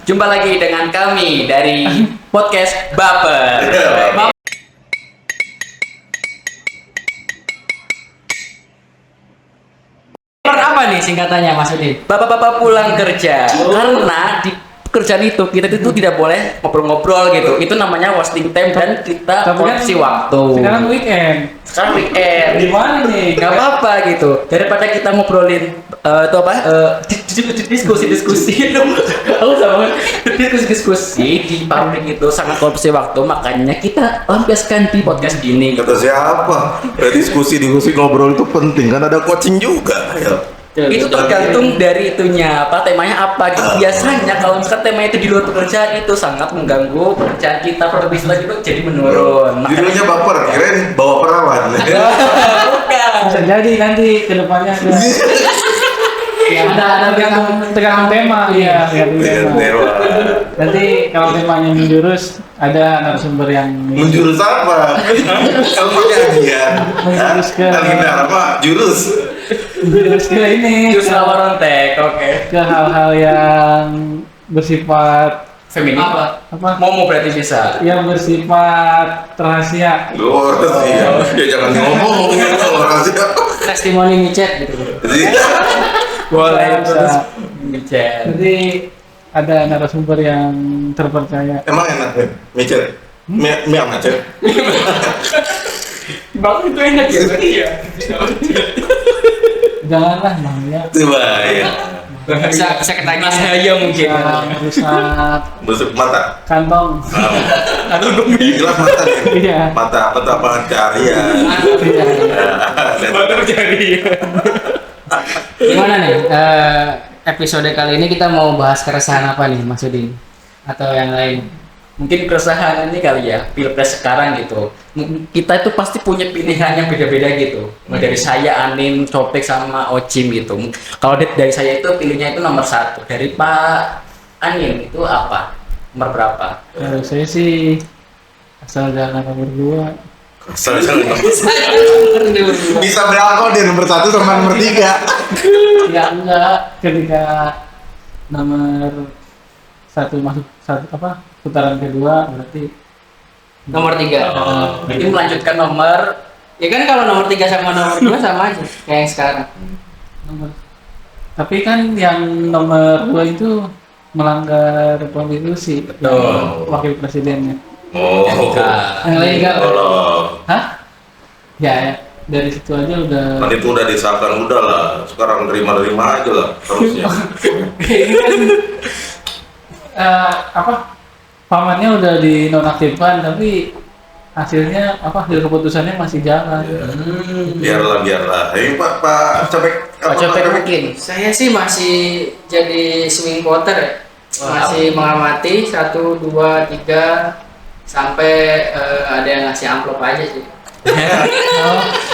Jumpa lagi dengan kami dari podcast Baper. Baper apa nih singkatannya Mas Udin? Bapak-bapak pulang kerja. Karena di pekerjaan itu kita itu tidak boleh ngobrol-ngobrol gitu. Itu namanya wasting time dan kita korupsi waktu. Sekarang weekend. Gimana nih? Gak apa-apa gitu. Daripada kita ngobrolin itu apa? Diskusi dong. Aku sama diskusi di pabrik itu sangat korupsi waktu. Makanya kita lampiaskan di podcast gini. Kata siapa? Diskusi ngobrol itu penting kan, ada coaching juga ya. Itu tergantung dari itunya apa, temanya apa gitu. Biasanya kalau misalkan temanya itu di luar pekerjaan itu sangat mengganggu pekerjaan kita, produktivitas juga jadi menurun. Judulnya baper, kirain bawa perawan. Bukan. Bisa jadi nanti kedepannya ada ada tergantung tema. Iya, tergantung tema. Nanti kalau temanya menjurus, ada narasumber yang Menjurus apa? Kalau pakai ajian. Menjurus ke apa? Jurus. menjurus ke ini Jus lawarontek, oke. ke hal-hal yang bersifat Feminim apa? Momo berarti bisa. Yang bersifat rahasia. Luar rahasia. Ya jangan ngomong kalau rahasia. Testimoni micet gitu. Boleh Bisa. terus ngechat. Jadi ada narasumber yang terpercaya. Emang enak ya? Micet? Mie macet? Bang itu enak ya? Iya. Janganlah namanya Coba ya. Bisa ketanya saya mungkin. rusak Busuk mata. kantong. Aduh demi. Jelas mata nih. Iya. Mata apa pencarian. Iya. Baru jadi. Gimana nih episode kali ini kita mau bahas keresahan apa nih Mas Udin? Atau yang lain? Mungkin keresahan ini kali ya, pilpres sekarang gitu. Kita itu pasti punya pilihan yang beda-beda gitu. Mulai dari saya, Anin, Copek sama Ocim gitu. Kalau dari saya itu pilihnya itu nomor 1. Dari Pak Anin itu apa? Nomor berapa? Kalau saya sih asal jangan nomor 2. Bisa berakomodir nomor 1 sama nomor 3. Ya enggak, ketika nomor 1 masuk putaran kedua berarti Nomor 3. Berarti melanjutkan nomor. Ya kan kalau nomor 3 sama nomor 2 sama aja kayak yang sekarang. nomor. Tapi kan yang nomor 2 itu melanggar konstitusi. Betul. Yang wakil presidennya. Oh. Yang lain enggak? Kalau Hah? Ya, dari situ aja udah. nanti itu udah disahkan udah lah. Sekarang terima aja lah harusnya. Ini kan pamannya udah dinonaktifkan tapi hasilnya hasil keputusannya masih jalan. Biarlah. Ini Pak Copek. Pak Copek mungkin. Saya sih masih jadi swing voter ya. Masih mengamati 1, 2, 3 sampai ada yang ngasih amplop aja sih.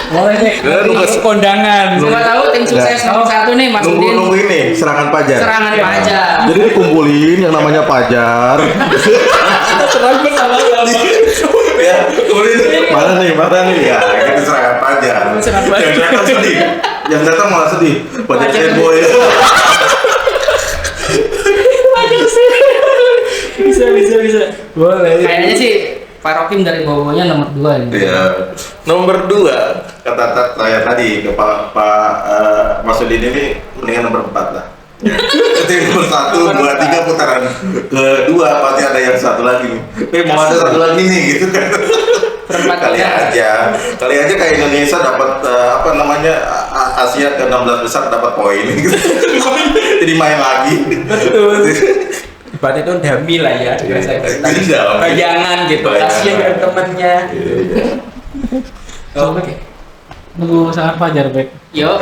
Boleh deh. Kondangan. Coba tahu tim sukses nomor 1 nih Mas Udin. Nunggu ini serangan pajar. Serangan pajak. Jadi dikumpulin yang namanya pajar. Serang bersama Ya, kemudian mana nih ya, kita serangan pajar. Serangan pajar. Yang datang sedih. Yang datang malah sedih. Pajar boy. Bisa. Boleh. Kayaknya sih Pak Rokim dari bawahnya nomor 2 nih. Iya. Nomor 2 kata saya tadi ke Pak Mas Udin ini mendingan nomor 4 lah. Jadi nomor 1, 2, 3 putaran kedua pasti ada yang satu lagi nih. Mau ada satu lagi nih gitu kan. Kali aja kayak Indonesia dapat Asia ke-16 besar dapat poin gitu. Jadi main lagi. Betul. Berarti itu dami lah ya. Bayangan gitu. Kasihan dengan temennya. Oke. Nunggu sangat pajar, Bek. Yo,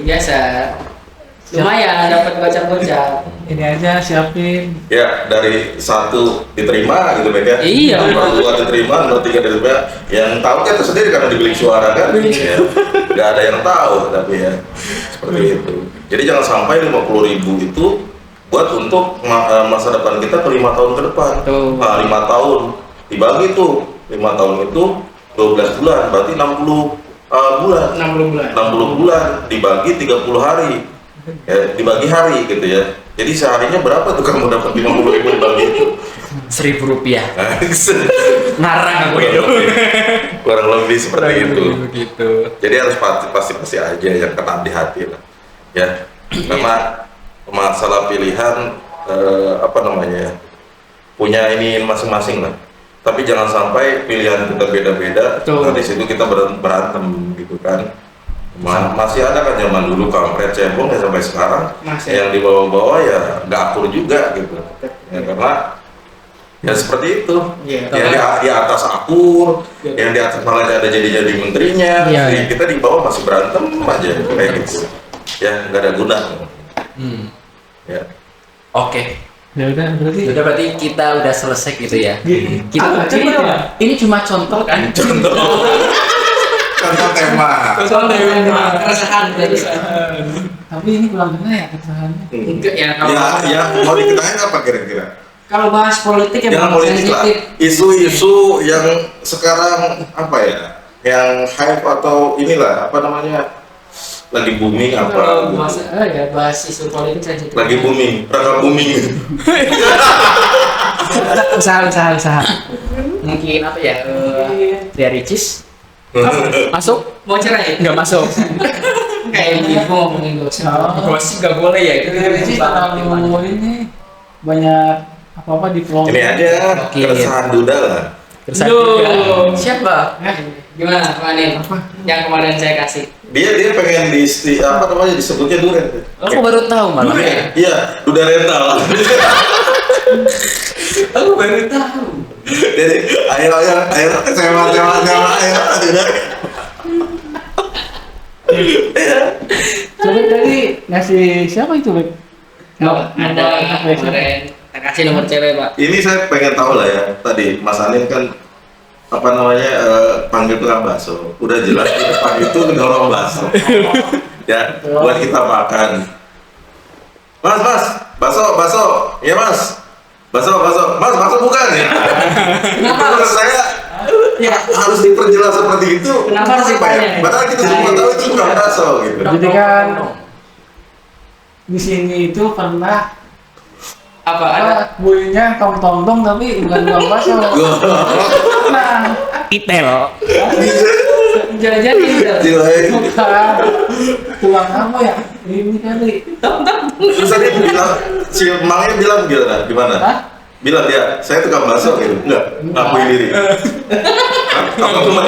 biasa. Lumayan dapat gocap-gocap. Ini aja siapin. Ya, dari 1 diterima gitu Bek ya. Iya. Nomor 2 diterima, nomor 3 diterima. Yang tahu kan tersendiri karena di bilik suara kan. Ya. Gak ada yang tahu tapi ya seperti itu. Jadi jangan sampai 50.000 itu buat untuk masa depan kita ke 5 tahun ke depan. Nah, 5 tahun dibagi tuh 5 tahun itu 12 bulan berarti 60 bulan. 60 bulan. 60 bulan dibagi 30 hari. Ya, dibagi hari gitu ya. Jadi seharinya berapa tuh kamu dapat 50.000 bagi itu? Rp1.000. Ngarang aku itu. Kurang lebih seperti itu. Begitu. Jadi harus pasti aja yang kena di hati lah. Ya, memang masalah pilihan apa namanya ya, punya ini masing-masing lah. Tapi jangan sampai pilihan kita beda-beda. Betul. Nah di situ kita berantem gitu kan. Masih ada kan zaman dulu kampret cebong ya sampai sekarang. Masih. Yang dibawa-bawa ya nggak akur juga gitu. Ya, karena ya seperti itu. Iya. Yang di atas akur, yang di atas malah ada jadi menterinya. Iya, Jadi iya. kita di bawah masih berantem aja kayak gitu. Ya nggak ada guna. Ya. Oke. Ya udah berarti. Udah berarti kita udah selesai gitu ya. Kita Ini cuma contoh kan. Contoh tema. Keresahan dari Tapi ini kurang kena ya keresahannya. enggak ya kalau Ya mau diketahui apa kira-kira? kalau bahas politik Jangan emang politik lah. sensitif. Isu-isu yang sekarang apa ya? Yang hype atau inilah apa namanya? Lagi booming Kalau apa? bahas bahas isu politik sensitif. Lagi booming, rangka booming. Usaha. Mungkin apa ya? Ria Ricis masuk? Mau cerai? Nggak masuk. Kayak ibu ngomongin gosip. Gosip nggak boleh ya. Itu Ini terlalu ini banyak apa-apa di vlog. Ini aja Oke. keresahan Duda lah. Terus juga. Siapa? Gimana Pak Anin? Yang kemarin saya kasih. Dia pengen apa namanya disebutnya duren. Aku baru tahu malah. Iya, Duda rental. Aku baru tahu. Jadi ayo sewa ayo Duda. Coba tadi ngasih siapa itu, Beb? Oh, ada kemarin kita kasih nomor cewek Pak. Ini saya pengen tahu lah ya. Tadi Mas Anin kan apa namanya panggil tukang bakso. Udah jelas di depan itu ngedorong bakso. Ya, buat kita makan. Mas, bakso. Iya Mas. Bakso. Mas, bakso bukan ya? Kenapa? Menurut saya Ya. harus diperjelas seperti itu. Kenapa harus Supaya ditanya? padahal kita semua tahu itu tukang bakso gitu. Jadi kan di sini itu pernah Apa ada? bunyinya tong tapi bukan tukang bakso. Nah, Itel. Jangan-jangan ini udah. bukan tukang apa ya? Ini kali. Terus tadi si Mangnya bilang gimana? Hah? Bilang dia, saya tukang bakso gitu. Enggak, ngakuin diri. Apa cuma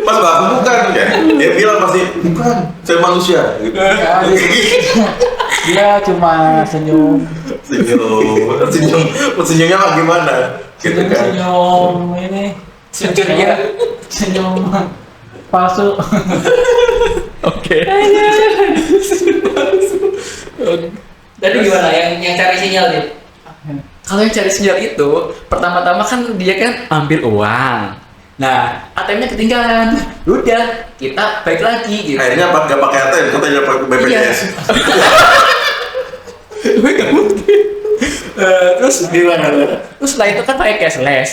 Mas bakso bukan ya? Dia bilang pasti bukan, saya manusia gitu. Ya, dia cuma senyum Senyumnya mah gimana? Gitu kan. senyum ini Senyum. senyum palsu. Oke. Tadi gimana yang cari sinyal dia? Kalau yang cari sinyal itu, pertama-tama kan dia kan ambil uang. Nah, ATM-nya ketinggalan. Udah, kita balik lagi gitu. Akhirnya nggak pakai ATM, katanya pakai BPJS. Nggak mungkin. Terus gimana? Terus setelah itu kan pakai cashless.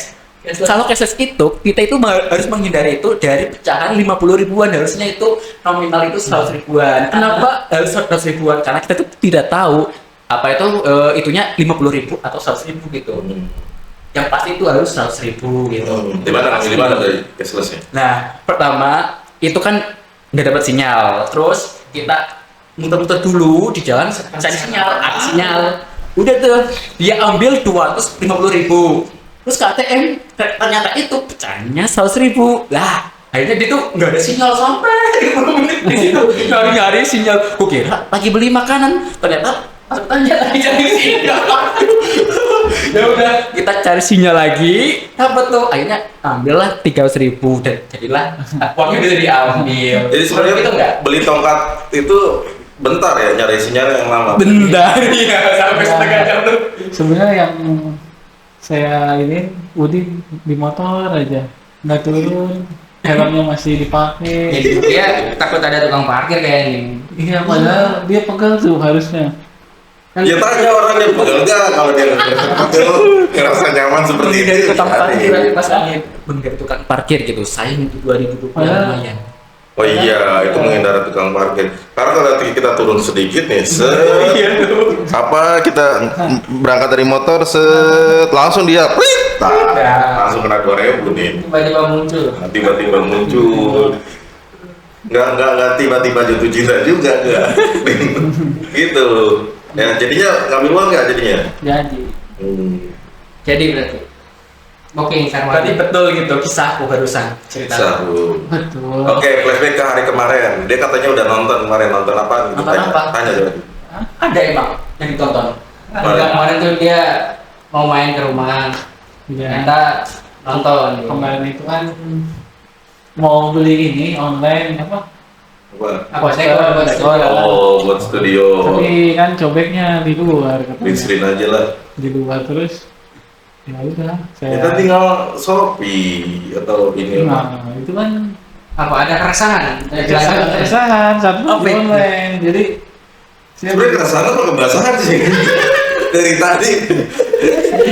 Kalau cashless itu, kita itu harus menghindari itu dari pecahan 50 ribuan. Harusnya itu nominal itu 100 ribuan. Kenapa harus 100 ribuan? Karena kita tuh tidak tahu apa itu itunya 50 ribu atau 100 ribu gitu. Yang pasti itu harus 100 ribu gitu. Di mana dari cashlessnya? Nah, pertama itu kan nggak dapat sinyal. Terus kita muter-muter dulu di jalan cari sinyal, ada sinyal. Udah tuh, dia ambil 250 ribu. Terus ke ATM, ternyata itu pecahnya 100 ribu. Lah, akhirnya dia tuh nggak ada sinyal sampai 10 menit di situ. Nyari sinyal. Gue kira lagi beli makanan, ternyata lagi cari sinyal. Ya udah, kita cari sinyal lagi. Dapat tuh, akhirnya ambillah 300 ribu dan jadilah uangnya bisa diambil. Jadi sebenarnya itu enggak? beli tongkat itu bentar ya, nyari sinyal yang lama. Bentar ya, sampai setengah jam tuh. Sebenarnya yang saya ini Udi di motor aja nggak turun, helmnya masih dipakai. Jadi dia takut ada tukang parkir kayaknya. Iya, padahal dia pegal tuh harusnya. Kan Ya tanya orang yang pegal nggak, kalau dia pegel ngerasa nyaman seperti itu. Dari tukang ya, parkir iya. pas angin, bener tukang parkir gitu. Sayang itu 2020 Padahal- lumayan. Oh iya, itu menghindari tukang parkir. Karena kalau nanti kita turun sedikit nih, apa kita berangkat dari motor, langsung dia, prit, langsung kena 2.000 nih. Tiba-tiba muncul. Nah, tiba-tiba muncul. Nggak tiba-tiba jatuh cinta juga, nggak. Gitu. Ya, jadinya ngambil uang nggak jadinya? Jadi Jadi berarti booking Berarti Sarwati. betul gitu kisahku barusan cerita. Saru. betul. Oke, flashback ke hari kemarin. Dia katanya udah nonton kemarin, nonton apa? Gitu. Nonton apa? Tanya coba. Ada emang yang ditonton. Enggak, kemarin tuh dia mau main ke rumah. Iya. Ternyata nonton. Kemarin itu kan mau beli ini online apa? Apa? Apa saya buat sekolah. Oh, buat studio. Tapi kan cobeknya di luar Print katanya. screen aja lah. Di luar terus. Ya udah, Kita saya. tinggal Shopee atau ini. Nah, itu kan Apa ada keresahan? keresahan satu Apa itu? online. Jadi saya Sebenarnya keresahan apa kebasahan sih? Dari tadi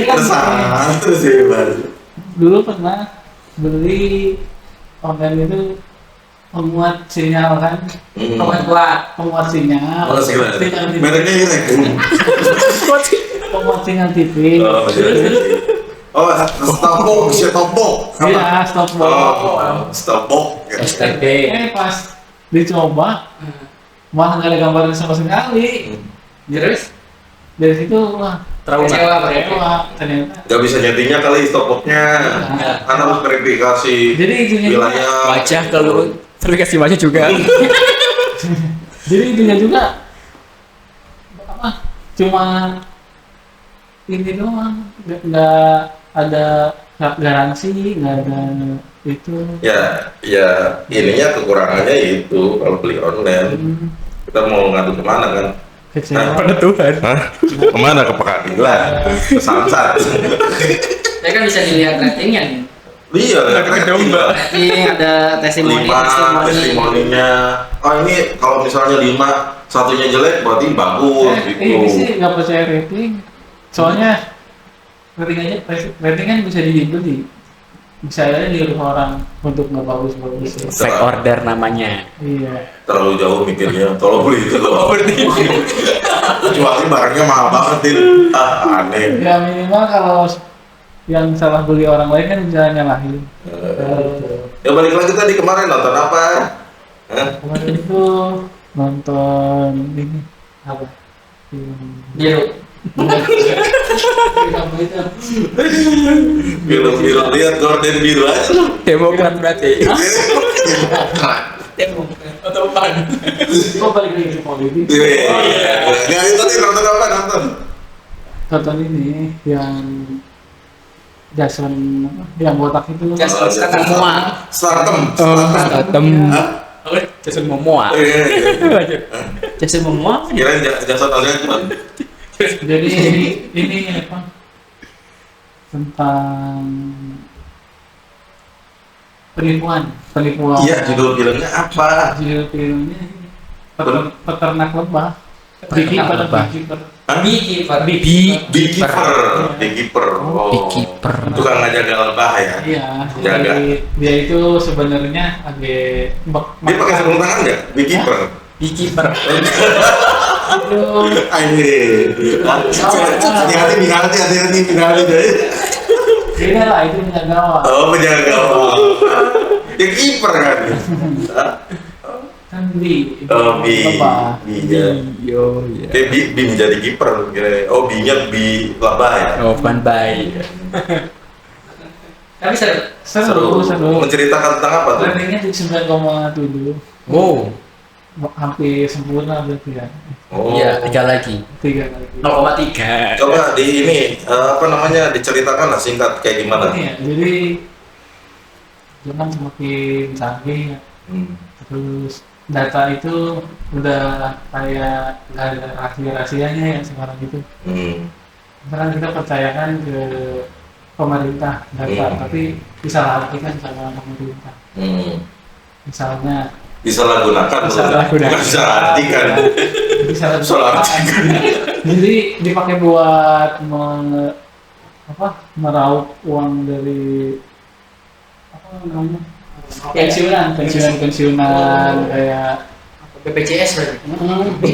keresahan terus ya Mas. dulu pernah beli online itu pemuat sinyal kan, Kuat. pemuat sinyal. Mana sih kira? Sinyal TV. Mereknya Irek. Pemuat sinyal TV. Oh, oh, stopbox, stopbox. Iya, stop box. Oh, stopbox. STB. Pas dicoba malah nggak ada gambarnya sama sekali. Terus Dari situ wah Trauma. kecewa berarti. kecewa ternyata. Gak bisa nyetingnya kali stopboxnya. Kan harus verifikasi Jadi itunya juga, wilayah. Wajah kalau verifikasi wajah juga. jadi itunya juga apa? Cuma ini doang, nggak ada garansi, nggak ada itu. Ya, ininya kekurangannya itu kalau beli online. Kita mau ngadu kemana kan? Kecewa. Pada Tuhan. Hah? Kemana? Ke pengadilan? Ke Samsat? Saya kan bisa dilihat ratingnya nih. Iya, domba. Rating ada testimoni, 5 testimoninya. Oh ini kalau misalnya 5 satunya jelek berarti bagus gitu. Ini sih nggak percaya rating, soalnya rating aja, rating kan bisa dibeli, bisa aja nyuruh orang untuk nggak bagus-bagus. Fake order namanya. Iya. Terlalu jauh mikirnya. Tolong beli itu loh. Kecuali barangnya mahal banget, Din. Ah, aneh. Ya minimal kalau yang salah beli orang lain kan bisa nyalahin. Ya balik lagi tadi kemarin nonton apa? Hah? Kemarin itu nonton ini apa? biru. Film lihat Gordon biru aja. Demokrat berarti. Atau pan. Kok balik lagi ke politik? Iya. Nggak itu tadi nonton apa nonton? Nonton ini yang Jason apa? Yang botak itu. Jason Statham. Statham. Statham. Hah? Jason Momoa. Iya. Jason Momoa. Kirain Jason Statham. Jadi ini apa? Tentang penipuan. Iya, judul filmnya apa? Judul filmnya ini, peternak lebah. Peternak lebah. Beekeeper. Hah? Beekeeper. Beekeeper. Oh. Beekeeper. Tukang ngajaga lebah ya. Iya. Jaga. Jadi dia itu sebenarnya agak Dia pakai sarung tangan nggak? Beekeeper. Beekeeper. itu Aduh. Hati-hati. beda lah, itu menjaga gawang. Oh, penjaga gawang. Ya kiper kan. Kan bi Oh, bi. lebah. Iya. Yo, iya. Kayak bi menjadi kiper. Kira. Oh, binya bi lebah ya. Oh, fan bay. Tapi seru. Seru. Menceritakan tentang apa tuh? Ratingnya di 9,7. Wow. Hampir sempurna berarti ya. Oh. Iya, 3 lagi. 3 kali. 0,3. Coba di ini apa namanya diceritakan lah singkat kayak gimana? Ini ya, jadi zaman semakin canggih ya. Terus data itu udah kayak nggak ada rahasia-rahasianya ya sekarang itu. Sekarang kita percayakan ke pemerintah data, tapi disalahgunakan sama pemerintah. Misalnya Disalahgunakan. Disalahgunakan. Bukan disalahartikan. disalahgunakan. Jadi dipakai buat meraup uang dari apa namanya pensiunan kayak BPJS berarti.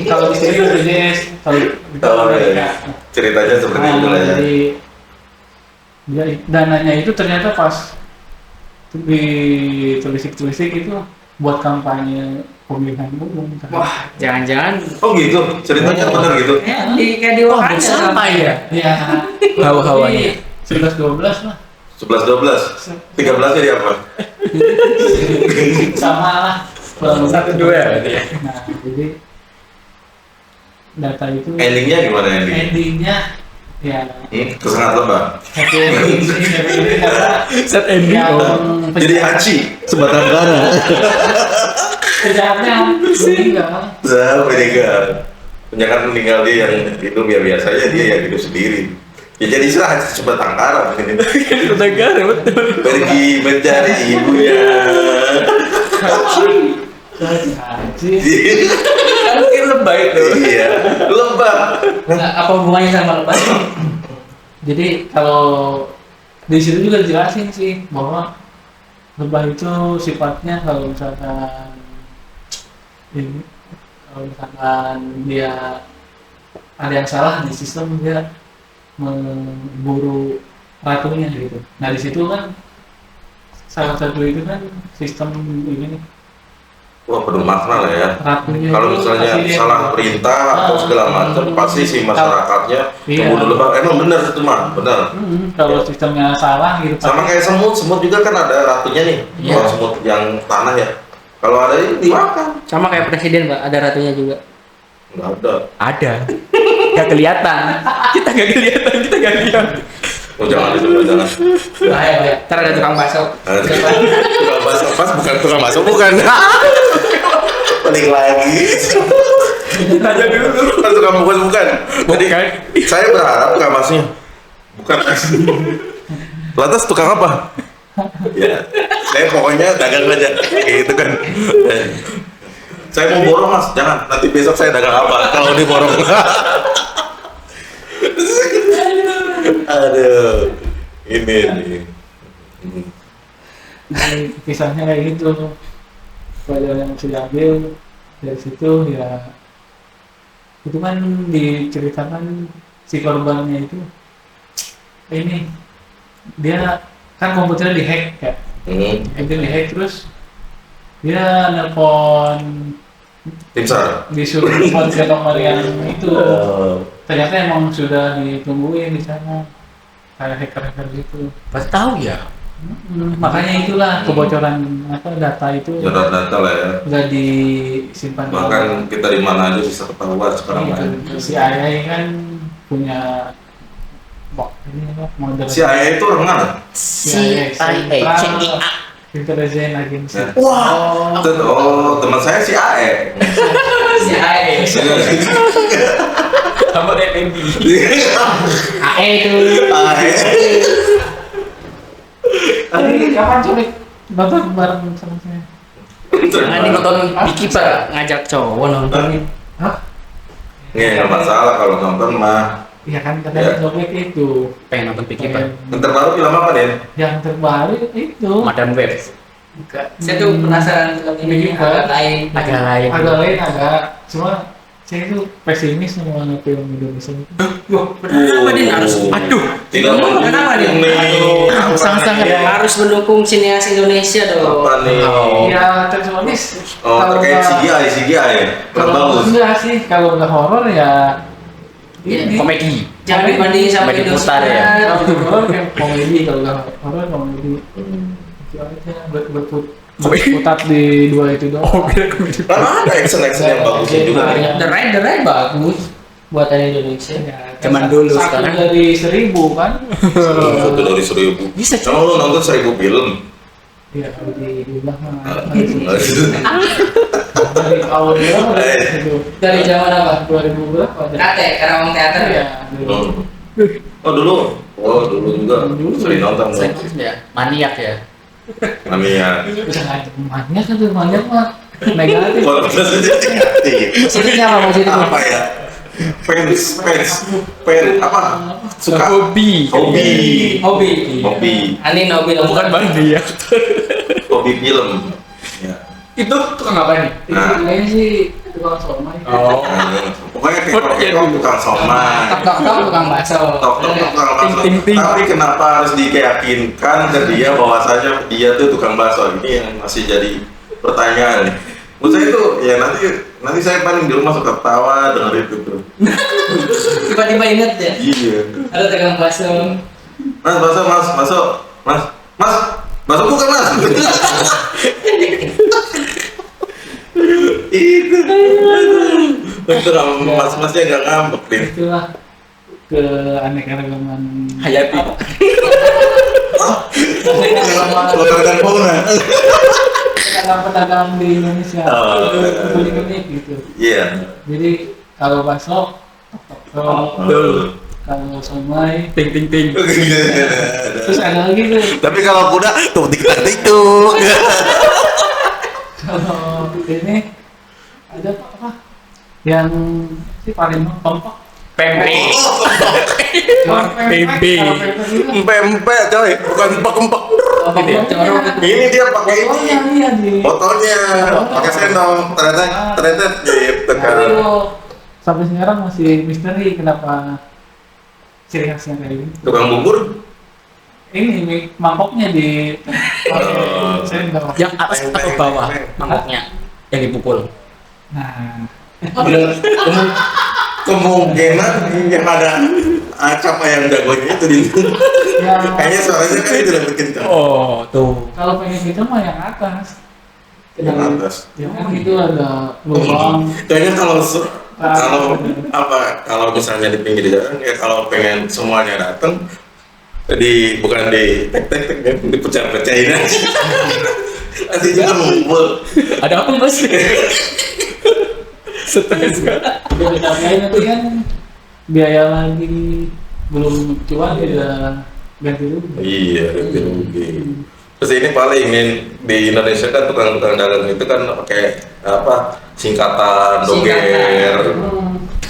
kalau di sini BPJS, kalau di iya. Ceritanya seperti itu lah ya. Jadi dia dananya itu ternyata pas ditelisik-telisik itu buat kampanye pemilihan umum. Wah, jangan-jangan Oh gitu, ceritanya benar gitu. ya, kayak di Oh, Wakanda sama ya. Iya. Hawa-hawanya. 11-12 lah. 11-12, 13 jadi apa? Sama lah. 1-2 berarti ya. Nah, jadi data itu Endingnya gimana ending? endingnya ya Kesengat lebah. happy ending sih, happy ending karena Set ending. yang Jadi Haji, sebatang kara. penjahatnya meninggal. Meninggal. Penjahat meninggal dia yang hidup ya biasanya dia yang hidup sendiri. Ya jadi istilah sebatang kara. Negara betul. Pergi mencari ibunya. Haji. Kan mungkin lebay itu. Iya, lebah. Nah, apa hubungannya sama lepas? Jadi kalau di situ juga dijelasin sih bahwa lebah itu sifatnya kalau misalkan ini, kalau misalkan dia ada yang salah di sistem, dia memburu ratunya gitu. Nah di situ kan salah satu itu kan sistem ini Wah penuh makna lah ya. ratunya. Kalau itu misalnya presiden. salah perintah atau segala macam, pasti si masyarakatnya Iya. membunuh lebah. Emang benar itu mah, benar. Kalau sistemnya salah gitu. Sama kayak semut, semut juga kan ada ratunya nih. Iya. Kalau semut yang tanah ya. Kalau ada ini dimakan. Sama kayak presiden, Pak, ada ratunya juga. Nggak ada. Ada. Gak kelihatan. Kita gak kelihatan, kita gak lihat. Oh jangan itu, jangan. Bahaya, ya. Ntar ada tukang bakso. Tukang bakso, pas bukan tukang bakso, bukan. Balik lagi. Tanya dulu. Pas tukang bukan, bukan. Jadi saya berharap tukang baksonya bukan. Lantas tukang apa? Ya, saya pokoknya dagang aja, kayak gitu kan. Saya mau borong mas, jangan. Nanti besok saya dagang apa? Kalau diborong. Aduh, ini nih. Jadi kisahnya kayak gitu. Pelajaran yang bisa diambil dari situ ya itu kan diceritakan si korbannya itu ini dia kan komputernya dihack ya, itu dihack terus dia nelpon Tim SAR. disuruh nelpon ke nomor yang itu ternyata emang sudah ditungguin di sana kayak hacker gitu. Pas tahu ya. Makanya itulah kebocoran apa data itu Data lah ya. nggak disimpan di Bahkan kita di mana aja bisa ketahuan sekarang kan. si AI kan punya ini apa model CIA itu orang mana? CIA Intelijen Agency. Ya. Wah. Oh, teman saya si AE. Si AE. Sama FNB. AE itu. AE. Tadi kapan coba nonton bareng sama saya? Jangan nih nonton Biki, Pak, ngajak cowok nonton. Hah? Nggak masalah kalau nonton mah. Iya kan Ya. katanya Sobek itu. Pengen nonton Piki, Pak. Yang terbaru film apa Den? Yang terbaru itu. Madam Web. Saya tuh penasaran film ini agak lain. Agak lain. Agak lain agak cuma saya itu pesimis sama film Indonesia itu. Kenapa dia harus? Aduh. Tidak Kenapa dia? Aduh, Sangat-sangat Harus mendukung sinias Indonesia dong. apa nih? Ya tersuanis. Oh, terkait CGI ya? Kurang Kalau bagus. enggak sih, kalau enggak horor ya ini Komedi. Jangan dibandingin sama Bagi Indonesia. putar ya. kalau horor kayak komedi, kalau enggak horor komedi. Itu aja berputar di dua itu doang. Karena ada action yang bagus juga. The Ride bagus buatan Indonesia. Ya, Zaman dulu, satu sekarang. dari 1000 kan? Satu dari 1000. Bisa, Emang lu nonton 1000 film? Iya, kalau di rumah mah. Nah, Dari awal itu. Dari zaman apa? 2000 berapa? Kate, Karawang Teater ya. Iya. Oh dulu. Oh dulu juga. Sering nonton. Ya, maniak ya. Namanya. Banyak kan tuh, banyak mah negatif. Kalau negatif. Positifnya apa positifnya? Apa ya? Fans apa? Suka Hobi. hobi. Hobi. Hobi. Ani hobi Bukan maniak. Hobi hobi film. Ya. Itu tukang apa nih? Nah. Kayaknya sih tukang somai. Oh. Pokoknya kekok tukang somai. Tok-tok tukang bakso. Tok tukang bakso. Ting, ting, ting. Tapi kenapa harus dikeyakinkan ke dia bahwasanya dia tuh tukang bakso? Ini yang masih jadi pertanyaan. Menurut saya itu ya nanti saya paling di rumah suka ketawa denger itu tuh. Tiba-tiba inget ya. Iya. Ada tukang bakso. Mas, bakso bukan mas. Itu. Betul, mas-masnya nggak ngambek nih. Itulah keanekaragaman Hayati. Kotoran fauna. pedagang-pedagang di Indonesia. Oh. Unik-unik gitu. Iya. Jadi kalau bakso, tok-tok, Betul. kalau somai, Ting ting ting. terus ada lagi tuh Tapi kalau kuda tuh tik-tik-tik. kalau ini ada apa? Yang si paling pompak. Pempek. Pempek. Pempek coy, bukan empek-empek. Ini dia pakai Oh ini. iya di. Botolnya pakai sendok, ternyata gitu kan. Itu sampai sekarang masih misteri kenapa ciri khasnya kayak gini. Tukang bubur. Ini mangkoknya di Oh. sendok. Yang atas atau bawah mangkoknya yang dipukul. Nah, Kemungkinan yang ada acap ayam jagonya itu di ya, kayaknya suaranya kan itu lebih kencang. Oh, tuh. kalau pengen gitu mah yang atas. Yang atas. Ya kan itu ada lubang. Kayaknya kalau misalnya di pinggir jalan ya kalau pengen semuanya datang bukan di tek dipecah-pecahin aja. Nanti juga ngumpul. Ada apa mas? Stres kan? Ditambahin nanti kan biaya lagi belum cuan udah ganti rugi. Iya, ganti rugi. Terus ini paling di Indonesia kan tukang-tukang dagang itu kan pakai apa singkatan doger.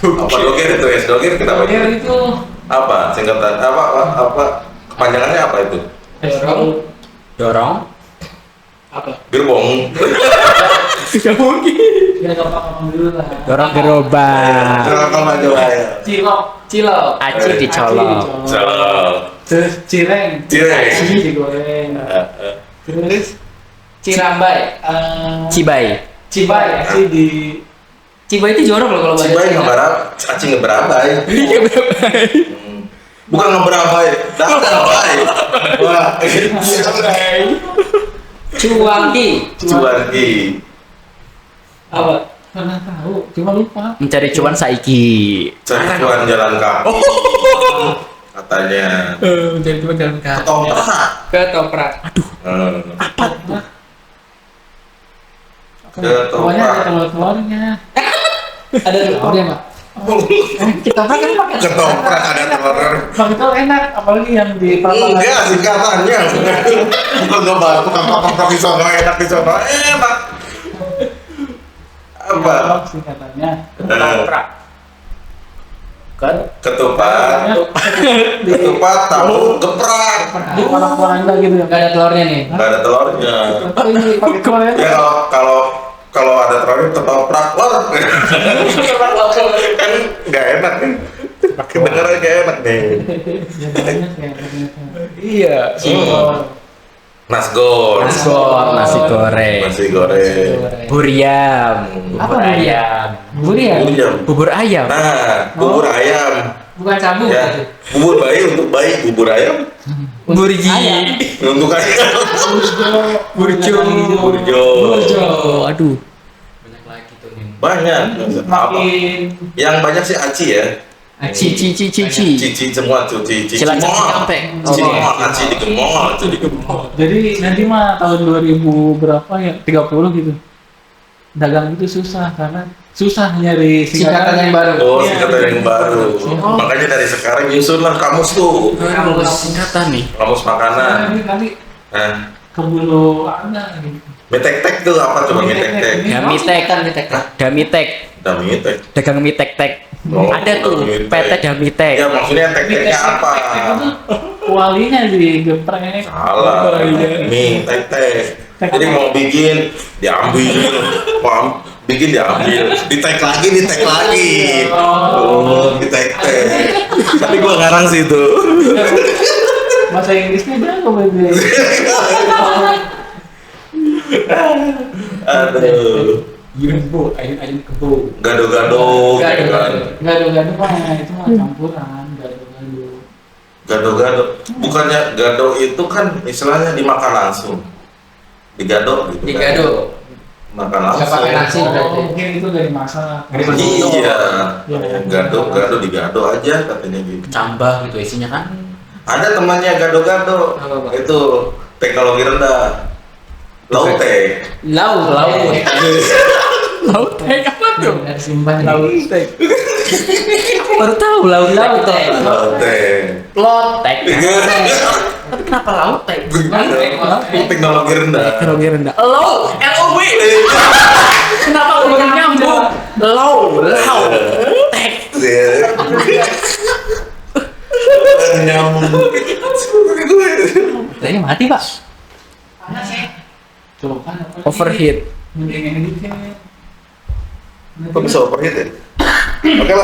Apa doger itu ya? Doger kenapa Doger itu? itu Apa singkatan apa kepanjangannya apa itu? festival Dorong. Apa? Gerbong. Gak mungkin. ya gampang dulu lah. Dorong gerobak. Kenapa maju aja? Cilok, Cilok. Aci dicolok. Salah. terus cireng, Cireng. aci digoreng, terus Cirambai. Cibai. cibai aci di Cibai itu jorok loh kalau bahasa Cibai Cina. ngebarabai, aci ngebarabai. Iya berapa? Bukan ngebarabai, ngebarabai. Wah, Cuangki. cuanki. Apa? pernah tahu, cuma lupa. Mencari cuan saiki. Cuan jalan kaki. Katanya. Mencari cuan jalan kaki. Ketoprak. Ketoprak. Apa tuh? Pokoknya ada Ketoprak. telur-telurnya. Ada Telurnya Pak. ketoprak kan pakai Ketoprak ada telur. Bang itu enak, apalagi yang di pelapangan. Enggak, singkatannya. Bukan ngebahas, bukan ketoprak di sono enak di sono enak. Apa? Singkatannya. Ketoprak. Kan? Ketupat. Ketupat tahu geprak. Di pelapangan gitu ya. nggak ada telurnya nih. Enggak ada telurnya. Tapi ini pakai telur ya. Ya kalau ada telurnya ketoprak lor. Kan nggak enak kan. Kedengarannya nggak enak nih. Ya banyak ya ternyata. Iya. Nasgor. Nasgor, nasi goreng. Nasi goreng. Buriam. Apa Bubur buriam? ayam. Buri ya? Bubur. Bubur ayam. Nah, bubur ayam. Bukan sabu. Ya, bubur bayi untuk bayi, bubur ayam Burji. Ayam. untuk ayam. Burjo. Burjo. Aduh. Banyak lagi tuh nih. Banyak. Apa? Makin Yang banyak sih aci ya. Cici cici cici. Cici semua tuh, cici. Cilacap Cimol. Cikampek. Cimol, aci di gemol, aci di gemol. jadi nanti mah tahun 2000 berapa ya? 30 gitu. Dagang itu susah karena susah nyari Singkatan yang baru. Oh, Iya. singkatan yang baru. Makanya dari sekarang nyusunlah kamus tuh. Kamus singkatan nih. Kamus makanan. Nanti Nah, kebulu ada gitu. mitek-tek tuh apa coba mitek-tek? Damitek. Kan kita Damitek. Udah mitek. Dagang mitek-tek. Oh, Ada tuh mitek. PT Damitek. Ya maksudnya tek-teknya apa? Itu kualinya digeprek. Salah. Oh, iya. Mie tek-tek. Jadi mau bikin diambil, mau bikin diambil, di-tag lagi. Oh, di-tag. Tapi gua ngarang sih itu. Bahasa Inggrisnya jago bebe. Aduh. Yumbo, ayam kebo. Gado-gado, kayak kan. Gado-gado mah itu mah campuran gado-gado. Gado-gado. Bukannya gado itu kan istilahnya dimakan langsung. Digado gitu. Digado. Makan Nggak langsung. pakai nasi berarti. Mungkin itu dari masalah. Dari masalah. Iya. Iya. Gado digado aja katanya gitu. Cambah gitu isinya kan. Ada temannya gado-gado. Apa, Pak? Itu teknologi rendah. Low tech. Lau. Lautek apa tuh? Dari Simbah. Lautek. Baru tahu lautek. Lautek. Low tech. Lotek. Tapi kenapa lautek? Teknologi rendah. Teknologi rendah. Low, LOW. Kenapa udah nyambung? Low, tek. Nyambung. Tadi mati pak. Coba kan apa? Overheat. Mendingan ini kan. Kok bisa overheat ya? Oke lah.